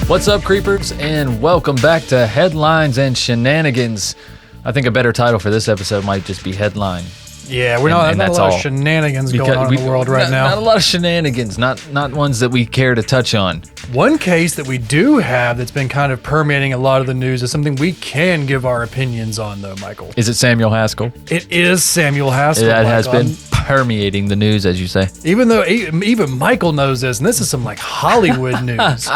What's up, creepers, and welcome back to Headlines and Shenanigans. I think a better title for this episode might just be Headline. Yeah, we're not a lot of shenanigans going on in the world right now. Not a lot of shenanigans, not ones that we care to touch on. One case that we do have that's been kind of permeating a lot of the news is something we can give our opinions on, though, Michael. Is it Samuel Haskell? It is Samuel Haskell. That has been permeating the news, as you say. Even though even Michael knows this, and this is some like Hollywood news.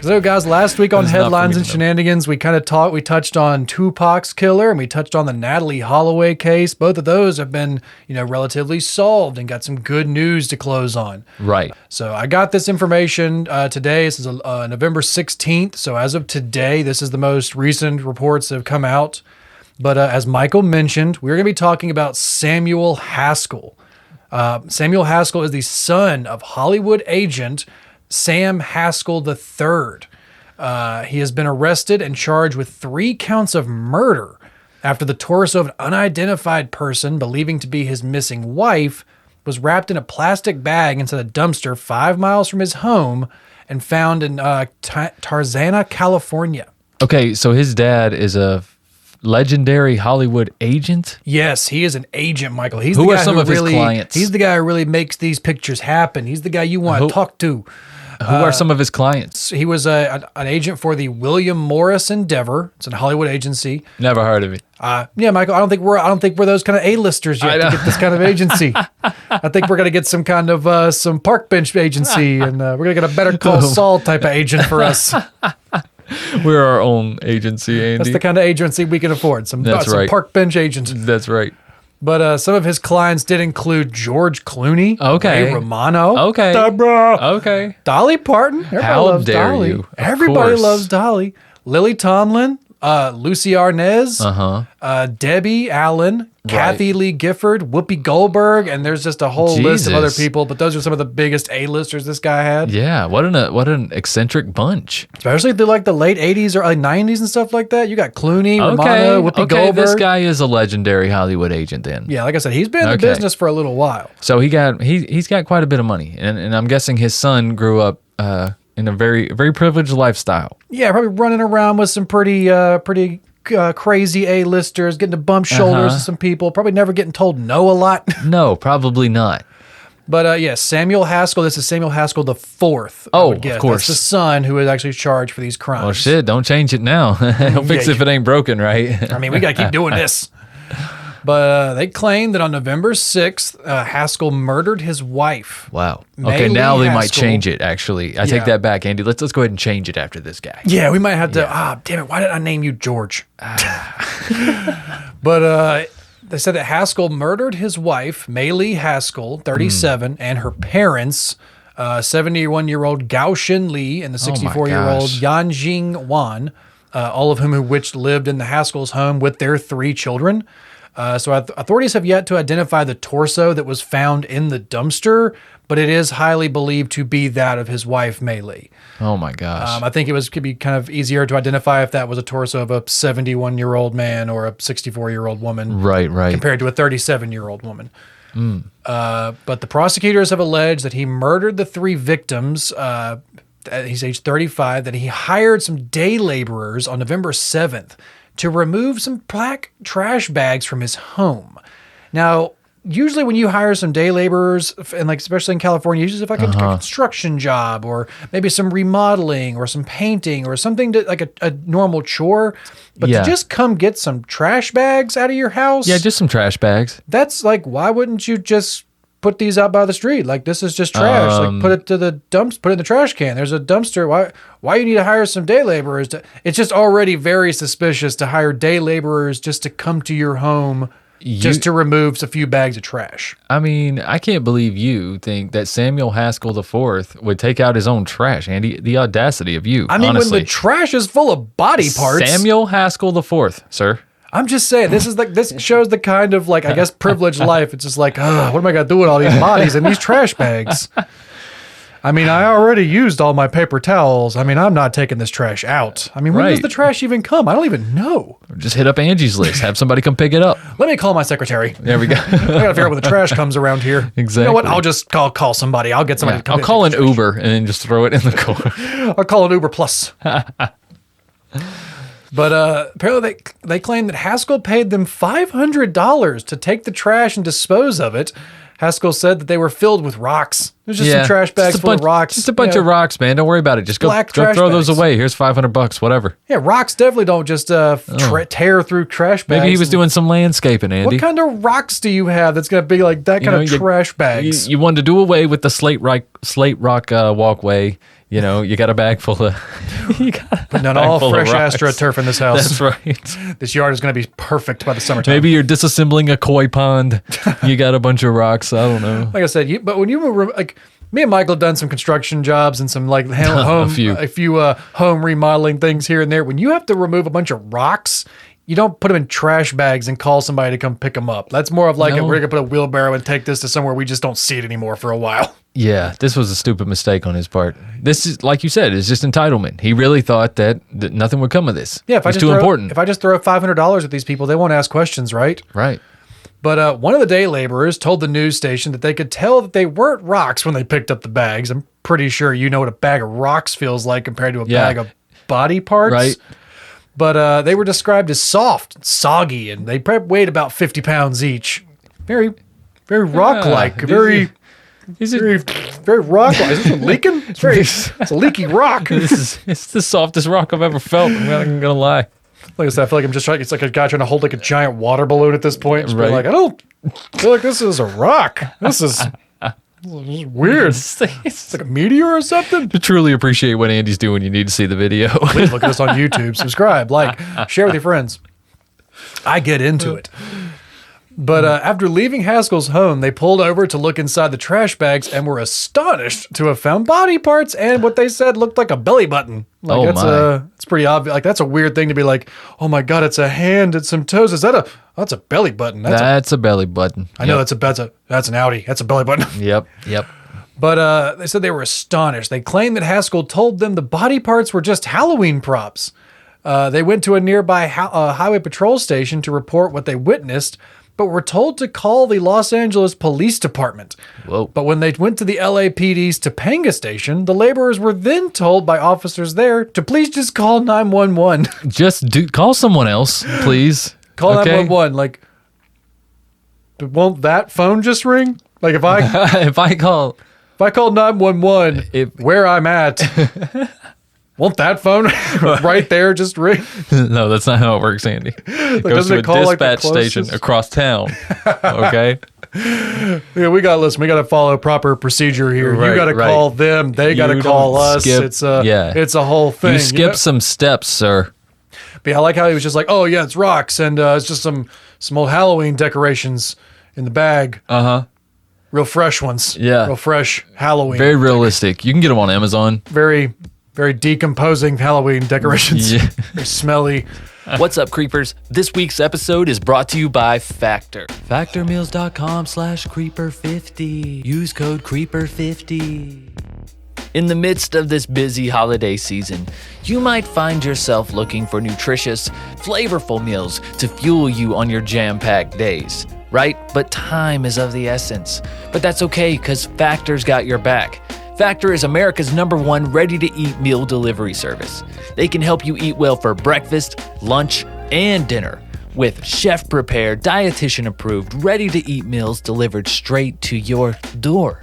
So, guys, last week on Headlines and Shenanigans, we touched on Tupac's killer, and we touched on the Natalie Holloway case. Both of those have been, relatively solved and got some good news to close on. Right. So I got this information today. This is November 16th. So as of today, this is the most recent reports that have come out. But as Michael mentioned, we're going to be talking about Samuel Haskell. Samuel Haskell is the son of Hollywood agent Sam Haskell III. He has been arrested and charged with 3 counts of murder after the torso of an unidentified person, believing to be his missing wife, was wrapped in a plastic bag inside a dumpster 5 miles from his home and found in Tarzana, California. Okay, so his dad is a legendary Hollywood agent? Yes, he is an agent, Michael. He's Who the are guy some of his clients? He's the guy who really makes these pictures happen. He's the guy you want to talk to. Who are some of his clients? He was an agent for the William Morris Endeavor. It's a Hollywood agency. Never heard of it. Yeah, Michael. I don't think we're those kind of A-listers yet to get this kind of agency. I think we're gonna get some kind of some park bench agency, and we're gonna get a Better Call Saul type of agent for us. We're our own agency, Andy. That's the kind of agency we can afford. Some park bench agents. That's right. But some of his clients did include George Clooney, Ray Romano, Deborah, Dolly Parton. Everybody loves Dolly. You? Everybody loves Dolly. Lily Tomlin, Lucy Arnaz, Debbie Allen, Kathy Lee Gifford, Whoopi Goldberg, and there's just a whole list of other people. But those are some of the biggest A-listers this guy had. Yeah, what an eccentric bunch. Especially through like the late 80s or early 90s and stuff like that. You got Clooney, Romano, Whoopi Goldberg. This guy is a legendary Hollywood agent then. Yeah, like I said, he's been in the business for a little while. So he's got quite a bit of money, and I'm guessing his son grew up in a very, very privileged lifestyle. Yeah, probably running around with some pretty crazy A-listers, getting to bump shoulders with some people, probably never getting told no a lot. No, probably not. But yes, Samuel Haskell, this is Samuel Haskell IV. Oh, of course. That's the son who is actually charged for these crimes. Well, shit, don't change it now. Don't fix it if it ain't broken, right? I mean, we got to keep doing this. But they claim that on November 6th, Haskell murdered his wife. Wow. Okay, now they might change it, actually. I take that back, Andy. Let's go ahead and change it after this guy. Yeah, we might have to. Damn it. Why did I name you George? But they said that Haskell murdered his wife, Maylee Haskell, 37, and her parents, 71-year-old Gao Shin Lee and the 64-year-old Yanjing Wan, all of whom lived in the Haskell's home with their 3 children. So authorities have yet to identify the torso that was found in the dumpster, but it is highly believed to be that of his wife, Maylee. Oh, my gosh. I think could be kind of easier to identify if that was a torso of a 71-year-old man or a 64-year-old woman. Right. Compared to a 37-year-old woman. But the prosecutors have alleged that he murdered the 3 victims. He's age 35, that he hired some day laborers on November 7th to remove some black trash bags from his home. Now, usually when you hire some day laborers, and like especially in California, usually if like a construction job or maybe some remodeling or some painting or something like a normal chore, but to just come get some trash bags out of your house. Yeah, just some trash bags. That's like, why wouldn't you just put these out by the street? Like, this is just trash. Like, put it to the dumps, put it in the trash can. There's a dumpster. Why you need to hire some day laborers? It's just already very suspicious to hire day laborers just to come to your home just to remove a few bags of trash. I mean, I can't believe you think that Samuel Haskell IV would take out his own trash, Andy. The audacity of you, I mean, honestly. when the trash is full of body parts. Samuel Haskell IV, sir. I'm just saying, this shows the kind of, like, I guess, privileged life. It's just like, what am I going to do with all these bodies and these trash bags? I mean, I already used all my paper towels. I mean, I'm not taking this trash out. I mean, when does Right. the trash even come? I don't even know. Just hit up Angie's List. Have somebody come pick it up. Let me call my secretary. There we go. I gotta figure out when the trash comes around here. Exactly. You know what? I'll just call somebody. I'll get somebody to come I'll in call an and take the Uber and then just throw it in the car. trash. I'll call an Uber Plus. But apparently they claim that Haskell paid them $500 to take the trash and dispose of it. Haskell said that they were filled with rocks. There's just some trash bags full of rocks. Just a bunch of rocks, man. Don't worry about it. Just go Black throw trash those bags. away. Here's $500, whatever. Yeah, rocks definitely don't just tear through trash bags. Maybe he was doing some landscaping, Andy. What kind of rocks do you have that's going to be like that kind of trash bags? You wanted to do away with the slate rock walkway. You know, you got a bag full of. Putting down all fresh AstroTurf in this house. That's right. This yard is going to be perfect by the summertime. Maybe you're disassembling a koi pond. You got a bunch of rocks. I don't know. Like I said, but when you were like me and Michael have done some construction jobs and some like home A few. home remodeling things here and there. When you have to remove a bunch of rocks, you don't put them in trash bags and call somebody to come pick them up. That's more of like No. we're gonna put a wheelbarrow and take this to somewhere we just don't see it anymore for a while. Yeah, this was a stupid mistake on his part. This is, like you said, it's just entitlement. He really thought that nothing would come of this. Yeah, if it's too important. If I just throw $500 at these people, they won't ask questions, right? Right. But one of the day laborers told the news station that they could tell that they weren't rocks when they picked up the bags. I'm pretty sure you know what a bag of rocks feels like compared to a bag of body parts. Right. But they were described as soft, and soggy, and they probably weighed about 50 pounds each. Very, very rock-like. Very rock-like. Is this one leaking? It's a leaky rock. It's the softest rock I've ever felt. I'm not even gonna lie. Like I said, I feel like I'm just trying. It's like a guy trying to hold like a giant water balloon at this point. Just being Right. like, I don't feel like this is a rock. This is weird. It's like a meteor or something. To truly appreciate what Andy's doing, you need to see the video. Please look at us on YouTube. Subscribe, like, share with your friends. I get into it. But after leaving Haskell's home, they pulled over to look inside the trash bags and were astonished to have found body parts and what they said looked like a belly button. Like, Oh, my. It's pretty obvious. Like, that's a weird thing to be like, oh my God, it's a hand, it's some toes. That's a belly button. That's a belly button. I know that's an Audi. That's a belly button. Yep. But they said they were astonished. They claimed that Haskell told them the body parts were just Halloween props. They went to a nearby highway patrol station to report what they witnessed, but were told to call the Los Angeles Police Department. Whoa. But when they went to the LAPD's Topanga station, the laborers were then told by officers there to please just call 911. Call someone else, please. Call Okay? 911. Like, won't that phone just ring? Like if I If I call 911 where I'm at, won't that phone right there just ring? No, that's not how it works, Andy. It goes doesn't to a it call, like, the dispatch station closest? across town. Okay? Yeah, we got to follow proper procedure here. Right, you got to right. call them. They got to You call don't us. skip- It's a whole thing. You skip know? some steps, sir. But yeah, I like how he was just like, oh yeah, it's rocks and it's just some old Halloween decorations in the bag. Uh-huh. Real fresh ones. Yeah. Real fresh Halloween. Very realistic. You can get them on Amazon. very, very decomposing Halloween decorations. Yeah. They're smelly. What's up, creepers? This week's episode is brought to you by Factor. Factormeals.com/creeper50. Use code creeper50. In the midst of this busy holiday season, you might find yourself looking for nutritious, flavorful meals to fuel you on your jam-packed days, right? But time is of the essence. But that's okay, because Factor's got your back. Factor is America's #1 ready-to-eat meal delivery service. They can help you eat well for breakfast, lunch, and dinner with chef-prepared, dietitian-approved, ready-to-eat meals delivered straight to your door.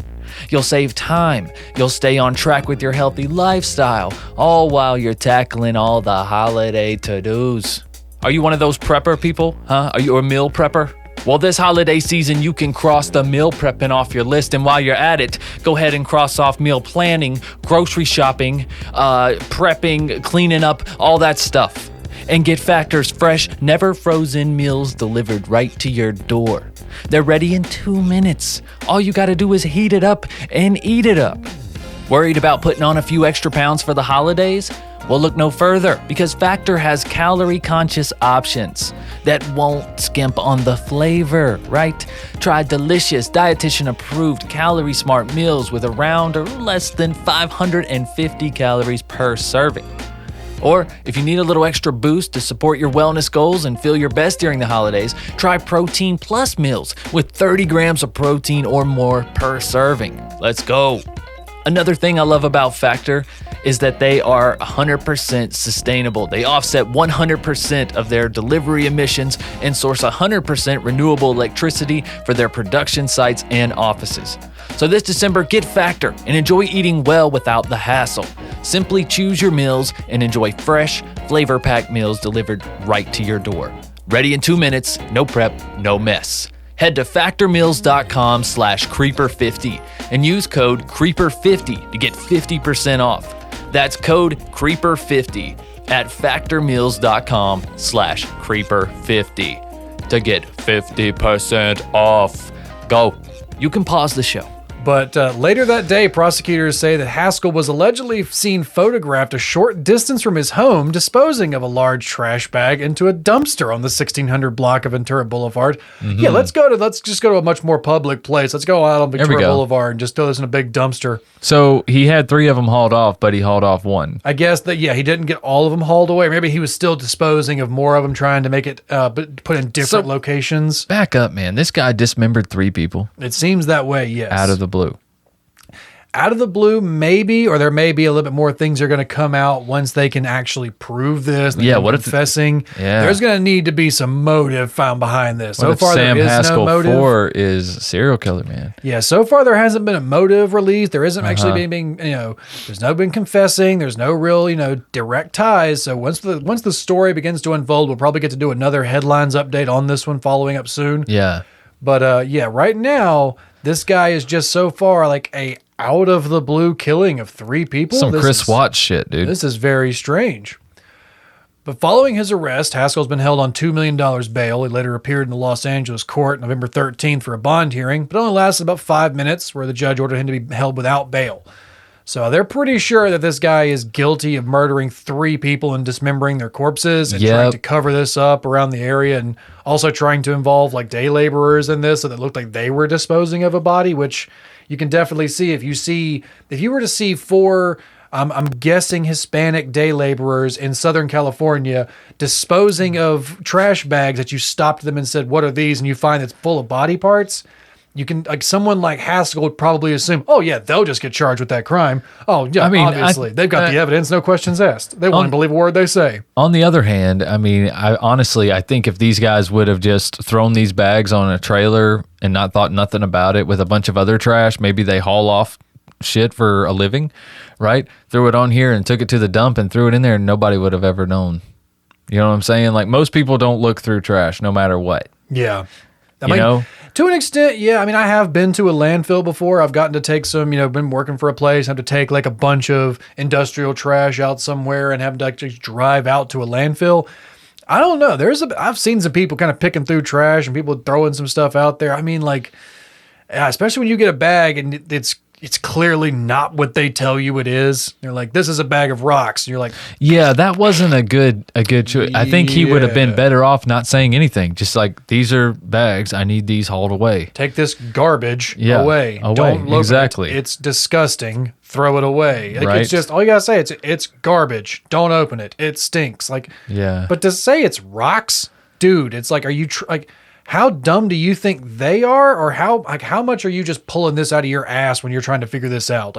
You'll save time, you'll stay on track with your healthy lifestyle, all while you're tackling all the holiday to-dos. Are you one of those prepper people? Huh? Are you a meal prepper? Well, this holiday season, you can cross the meal prepping off your list, and while you're at it, go ahead and cross off meal planning, grocery shopping, prepping, cleaning up, all that stuff. And get Factor's fresh, never frozen meals delivered right to your door. They're ready in 2 minutes. All you gotta do is heat it up and eat it up. Worried about putting on a few extra pounds for the holidays? Well, look no further, because Factor has calorie-conscious options that won't skimp on the flavor, right? Try delicious, dietitian-approved, calorie-smart meals with around or less than 550 calories per serving. Or if you need a little extra boost to support your wellness goals and feel your best during the holidays, try Protein Plus meals with 30 grams of protein or more per serving. Let's go. Another thing I love about Factor is that they are 100% sustainable. They offset 100% of their delivery emissions and source 100% renewable electricity for their production sites and offices. So this December, get Factor and enjoy eating well without the hassle. Simply choose your meals and enjoy fresh, flavor-packed meals delivered right to your door. Ready in 2 minutes, no prep, no mess. Head to factormeals.com/creeper50 and use code creeper50 to get 50% off. That's code creeper50 at factormeals.com/creeper50 to get 50% off. Go. You can pause the show. But later that day, prosecutors say that Haskell was allegedly seen photographed a short distance from his home disposing of a large trash bag into a dumpster on the 1600 block of Ventura Boulevard. Mm-hmm. Yeah, let's just go to a much more public place. Let's go out on Ventura Boulevard and just throw this in a big dumpster. So he had 3 of them hauled off, but he hauled off 1. I guess that, he didn't get all of them hauled away. Maybe he was still disposing of more of them, trying to make it put in different locations. Back up, man. This guy dismembered 3 people. It seems that way, yes. Out of the blue. Out of the blue, maybe, or there may be a little bit more things that are going to come out once they can actually prove this. What if confessing? There's going to need to be some motive found behind this. So far, Sam Haskell IV is a serial killer, man. Yeah, so far there hasn't been a motive released. There isn't actually being, there's no been confessing. There's no real, direct ties. So once the story begins to unfold, we'll probably get to do another headlines update on this one following up soon. Yeah. But right now, this guy is just so far like a out of the blue killing of 3 people. Some Chris Watts shit, dude. This is very strange. But following his arrest, Haskell's been held on $2 million bail. He later appeared in the Los Angeles court November 13th for a bond hearing, but only lasted about 5 minutes, where the judge ordered him to be held without bail. So they're pretty sure that this guy is guilty of murdering 3 people and dismembering their corpses and trying to cover this up around the area, and also trying to involve like day laborers in this so that it looked like they were disposing of a body, which you can definitely see if you were to see 4, I'm guessing Hispanic day laborers in Southern California disposing of trash bags that you stopped them and said, "What are these?" and you find it's full of body parts. You can, someone like Haskell would probably assume, oh yeah, they'll just get charged with that crime. Oh yeah, obviously they've got the evidence, no questions asked. They won't believe a word they say. On the other hand, I think if these guys would have just thrown these bags on a trailer and not thought nothing about it with a bunch of other trash, maybe they haul off shit for a living, right? Threw it on here and took it to the dump and threw it in there, and nobody would have ever known. You know what I'm saying? Like, most people don't look through trash no matter what. Yeah. You know? To an extent, yeah. I have been to a landfill before. I've gotten to take some, been working for a place, have to take like a bunch of industrial trash out somewhere and have to actually drive out to a landfill. I don't know. I've seen some people kind of picking through trash and people throwing some stuff out there. Especially when you get a bag and it's clearly not what they tell you it is. They're like, this is a bag of rocks. And you're like, yeah, that wasn't a good choice. I think he would have been better off not saying anything. Just like, these are bags. I need these hauled away. Take this garbage away. Don't look exactly. at it. It's disgusting. Throw it away. Right. It's just, all you gotta say, it's garbage. Don't open it. It stinks. But to say it's rocks, dude, it's like, are you how dumb do you think they are, or how much are you just pulling this out of your ass when you're trying to figure this out?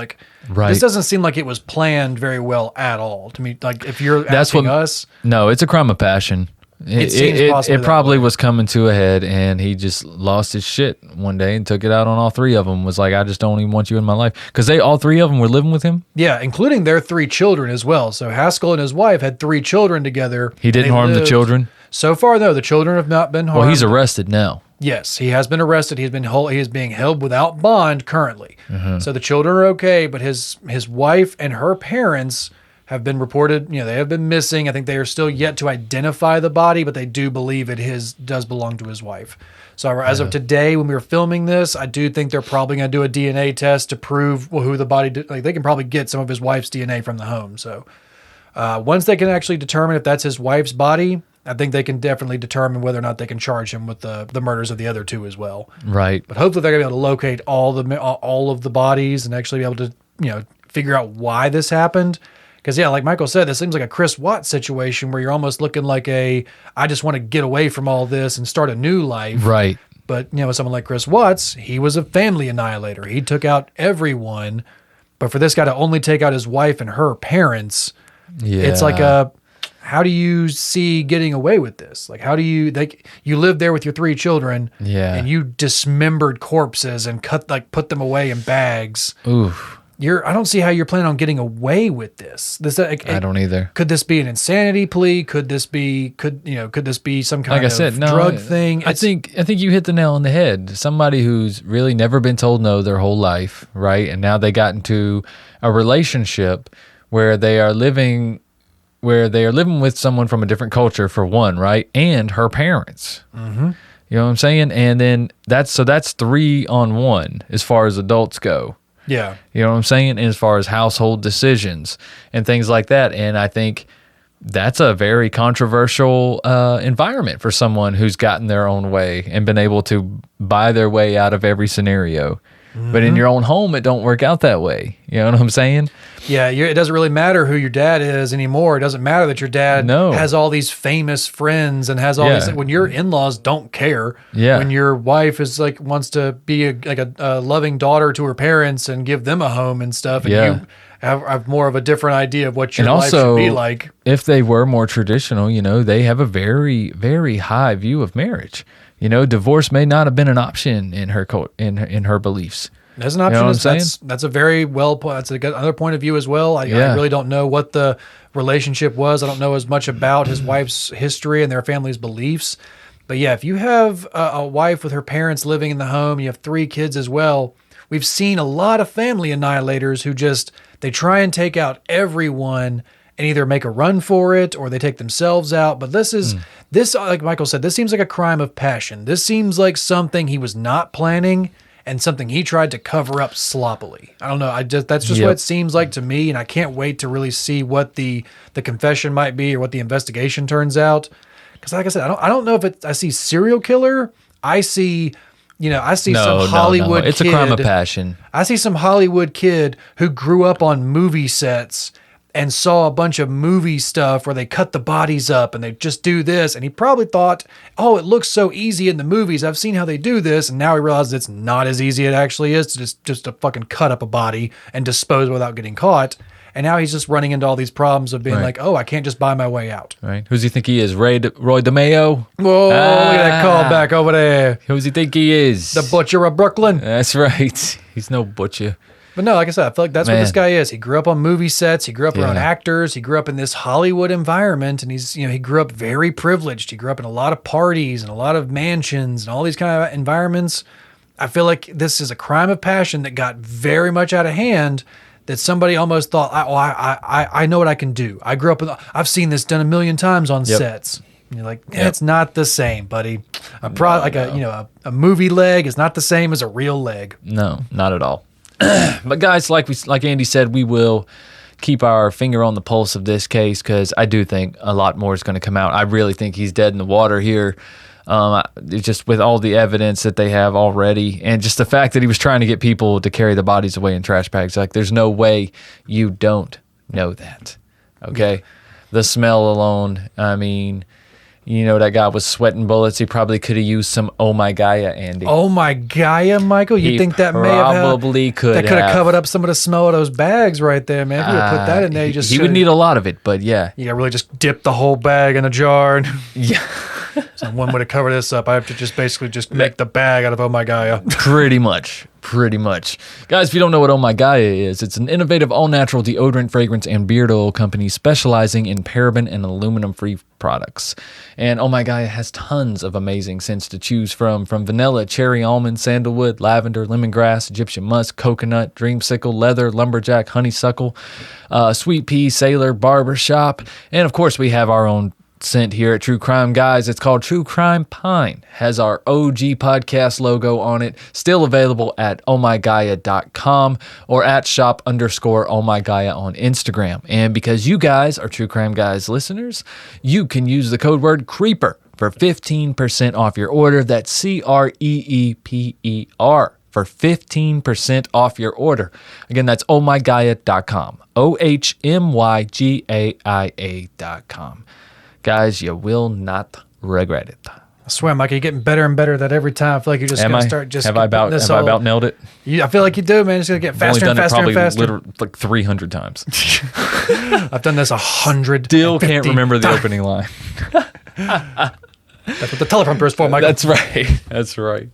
This doesn't seem like it was planned very well at all to me. If you're asking us, no, it's a crime of passion. It probably was coming to a head, and he just lost his shit one day and took it out on all 3 of them. Was like, I just don't even want you in my life, because all 3 of them were living with him. Yeah, including their 3 children as well. So Haskell and his wife had 3 children together. He didn't harm the children. So far, though, the children have not been harmed. Well, he's arrested now. Yes, he has been arrested. He is being held without bond currently. Mm-hmm. So the children are okay, but his wife and her parents have been reported, they have been missing. I think they are still yet to identify the body, but they do believe does belong to his wife. So as of today, when we were filming this, I do think they're probably going to do a DNA test to prove who the body did. They can probably get some of his wife's DNA from the home. So Once they can actually determine if that's his wife's body, I think they can definitely determine whether or not they can charge him with the murders of the other two as well. Right. But hopefully they're gonna be able to locate all of the bodies and actually be able to figure out why this happened. Because yeah, like Michael said, this seems like a Chris Watts situation where you're almost looking like I just want to get away from all this and start a new life. Right. But someone like Chris Watts, he was a family annihilator. He took out everyone. But for this guy to only take out his wife and her parents, it's like how do you see getting away with this? Like, how do you live there with your 3 children, and you dismembered corpses and put them away in bags. Oof. I don't see how you're planning on getting away with this. I don't either. Could this be an insanity plea? Could this be some kind of drug thing? I think you hit the nail on the head. Somebody who's really never been told no their whole life, right? And now they got into a relationship where they are living with someone from a different culture, for one, right? And her parents. Mm-hmm. You know what I'm saying? And then that's 3 on 1 as far as adults go. Yeah. You know what I'm saying? And as far as household decisions and things like that. And I think that's a very controversial environment for someone who's gotten their own way and been able to buy their way out of every scenario. Mm-hmm. But in your own home, it don't work out that way. You know what I'm saying? Yeah, it doesn't really matter who your dad is anymore. It doesn't matter that your dad has all these famous friends and has all these. When your in-laws don't care. Yeah. When your wife is wants to be a loving daughter to her parents and give them a home and stuff, and you have more of a different idea of what your life should be like. If they were more traditional, they have a very, very high view of marriage. Divorce may not have been an option in her in her beliefs. As an option, that's a very that's another point of view as well. I really don't know what the relationship was. I don't know as much about his wife's history and their family's beliefs. But yeah, if you have a wife with her parents living in the home, you have 3 kids as well. We've seen a lot of family annihilators who they try and take out everyone and either make a run for it or they take themselves out. But this, like Michael said, this seems like a crime of passion. This seems like something he was not planning and something he tried to cover up sloppily. I don't know. That's just what it seems like to me. And I can't wait to really see what the confession might be or what the investigation turns out. Because like I said, I don't know if I see serial killer. I see some Hollywood kid. It's a crime of passion. I see some Hollywood kid who grew up on movie sets and saw a bunch of movie stuff where they cut the bodies up and they just do this. And he probably thought, oh, it looks so easy in the movies. I've seen how they do this. And now he realizes it's not as easy as it actually is to just to fucking cut up a body and dispose without getting caught. And now he's just running into all these problems of being like, oh, I can't just buy my way out. Right. Who does he think he is? Roy DeMeo? Whoa, look at that call back over there. Who does he think he is? The butcher of Brooklyn. That's right. He's no butcher. But no, like I said, I feel like that's what this guy is. He grew up on movie sets. He grew up around actors. He grew up in this Hollywood environment, and he grew up very privileged. He grew up in a lot of parties and a lot of mansions and all these kind of environments. I feel like this is a crime of passion that got very much out of hand. That somebody almost thought, I know what I can do. I grew up I've seen this done a million times on sets. And you're like, it's not the same, buddy. A movie leg is not the same as a real leg. No, not at all. But guys, like Andy said, we will keep our finger on the pulse of this case because I do think a lot more is going to come out. I really think he's dead in the water here. Just with all the evidence that they have already, and just the fact that he was trying to get people to carry the bodies away in trash bags. Like, there's no way you don't know that. Okay, the smell alone. I mean. That guy was sweating bullets. He probably could have used some Oh My Gaia, Andy. Oh My Gaia, Michael? You think that may have probably could that could have covered up some of the smell of those bags right there, man? If you put that in there, he would need a lot of it, but yeah. You really just dip the whole bag in a jar. And yeah. So one way to cover this up, I have to just make the bag out of Oh My Gaia. Pretty much. Guys, if you don't know what Oh My Gaia is, it's an innovative all-natural deodorant, fragrance, and beard oil company specializing in paraben and aluminum-free products. And Oh My Gaia has tons of amazing scents to choose from vanilla, cherry, almond, sandalwood, lavender, lemongrass, Egyptian musk, coconut, dreamsicle, leather, lumberjack, honeysuckle, sweet pea, sailor, barbershop, and of course we have our own scent here at True Crime Guys. It's called True Crime Pine. Has our OG podcast logo on it. Still available at ohmygaia.com or at shop_ohmygaia on Instagram. And because you guys are True Crime Guys listeners, you can use the code word CREEPER for 15% off your order. That's CREEPER for 15% off your order. Again, that's ohmygaia.com. ohmygaia.com. Guys, you will not regret it. I swear, Mike, you're getting better and better at that every time. I feel like you're just going to start just Have I about nailed it? I feel like you do, man. It's going to get faster and faster and faster. Literally like 300 times. I've done this 100. Still can't remember the opening line. That's what the teleprompter is for, Michael. That's right. That's right.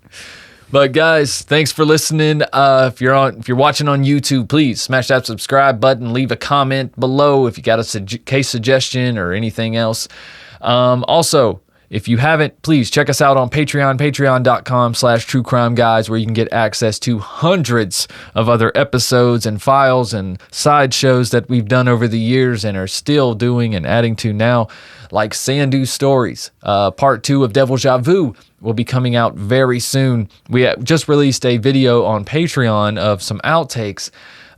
But guys, thanks for listening. If you're watching on YouTube, please smash that subscribe button. Leave a comment below if you got a case suggestion or anything else. Also, if you haven't, please check us out on Patreon, patreon.com/truecrimeguys, where you can get access to hundreds of other episodes and files and side shows that we've done over the years and are still doing and adding to now, like Sandu Stories. Part 2 of Deja Vu will be coming out very soon. We just released a video on Patreon of some outtakes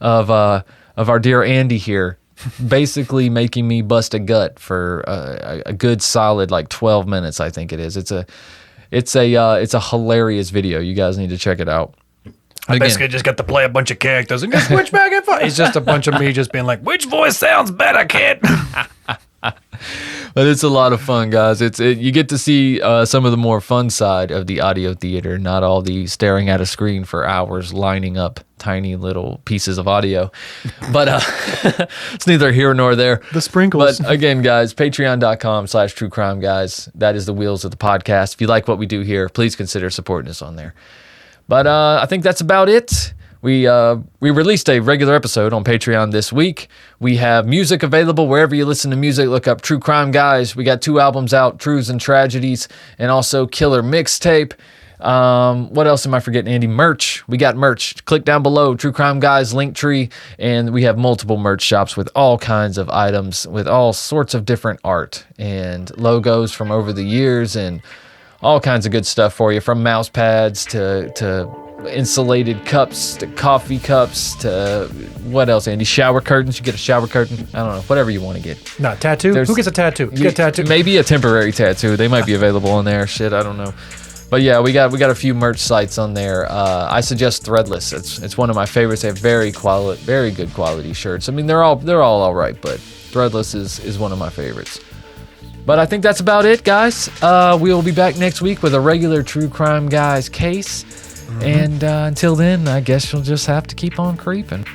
of our dear Andy here, basically making me bust a gut for a good solid like 12 minutes. I think it is. It's a hilarious video. You guys need to check it out. I basically just got to play a bunch of characters and just switch back and forth. It's just a bunch of me just being like, which voice sounds better, kid? But it's a lot of fun, guys. You get to see some of the more fun side of the audio theater, not all the staring at a screen for hours lining up tiny little pieces of audio. But it's neither here nor there. The sprinkles. But again, guys, patreon.com/truecrimeguys. That is the wheels of the podcast. If you like what we do here, please consider supporting us on there. But I think that's about it. We released a regular episode on Patreon this week. We have music available wherever you listen to music. Look up True Crime Guys. We got 2 albums out, Truths and Tragedies, and also Killer Mixtape. What else am I forgetting, Andy? Merch. We got merch. Click down below, True Crime Guys link tree, and we have multiple merch shops with all kinds of items, with all sorts of different art and logos from over the years, and all kinds of good stuff for you, from mouse pads to insulated cups to coffee cups to what else, Andy? Shower curtains. You get a shower curtain. I don't know. Whatever you want to get. No, tattoo? Who gets a tattoo? You get a tattoo? Maybe a temporary tattoo. They might be available on there. Shit, I don't know. But yeah, we got a few merch sites on there. I suggest Threadless. It's one of my favorites. They have very good quality shirts. I mean, they're all right, but Threadless is one of my favorites. But I think that's about it, guys. We will be back next week with a regular True Crime Guys case. And until then, I guess you'll just have to keep on creeping.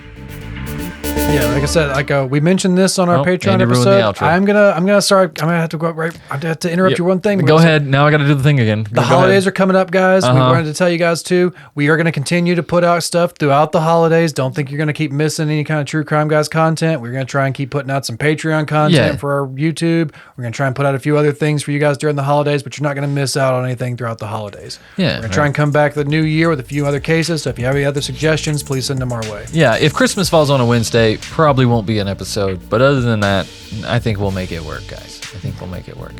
Yeah, like I said, we mentioned this on our Patreon episode. I'm gonna start. I'm gonna have to go right. I have to interrupt you one thing. Go ahead. Now I got to do the thing again. The holidays are coming up, guys. We wanted to tell you guys too. We are going to continue to put out stuff throughout the holidays. Don't think you're going to keep missing any kind of True Crime Guys content. We're going to try and keep putting out some Patreon content for our YouTube. We're going to try and put out a few other things for you guys during the holidays, but you're not going to miss out on anything throughout the holidays. Yeah, we're going to try and come back the new year with a few other cases. So if you have any other suggestions, please send them our way. Yeah, if Christmas falls on a Wednesday, probably won't be an episode, but other than that, I think we'll make it work, guys. I think we'll make it work.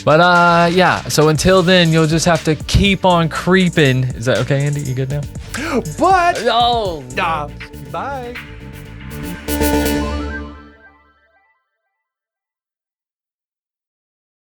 But yeah, so until then, you'll just have to keep on creeping. Is that okay, Andy? You good now? But no. Bye.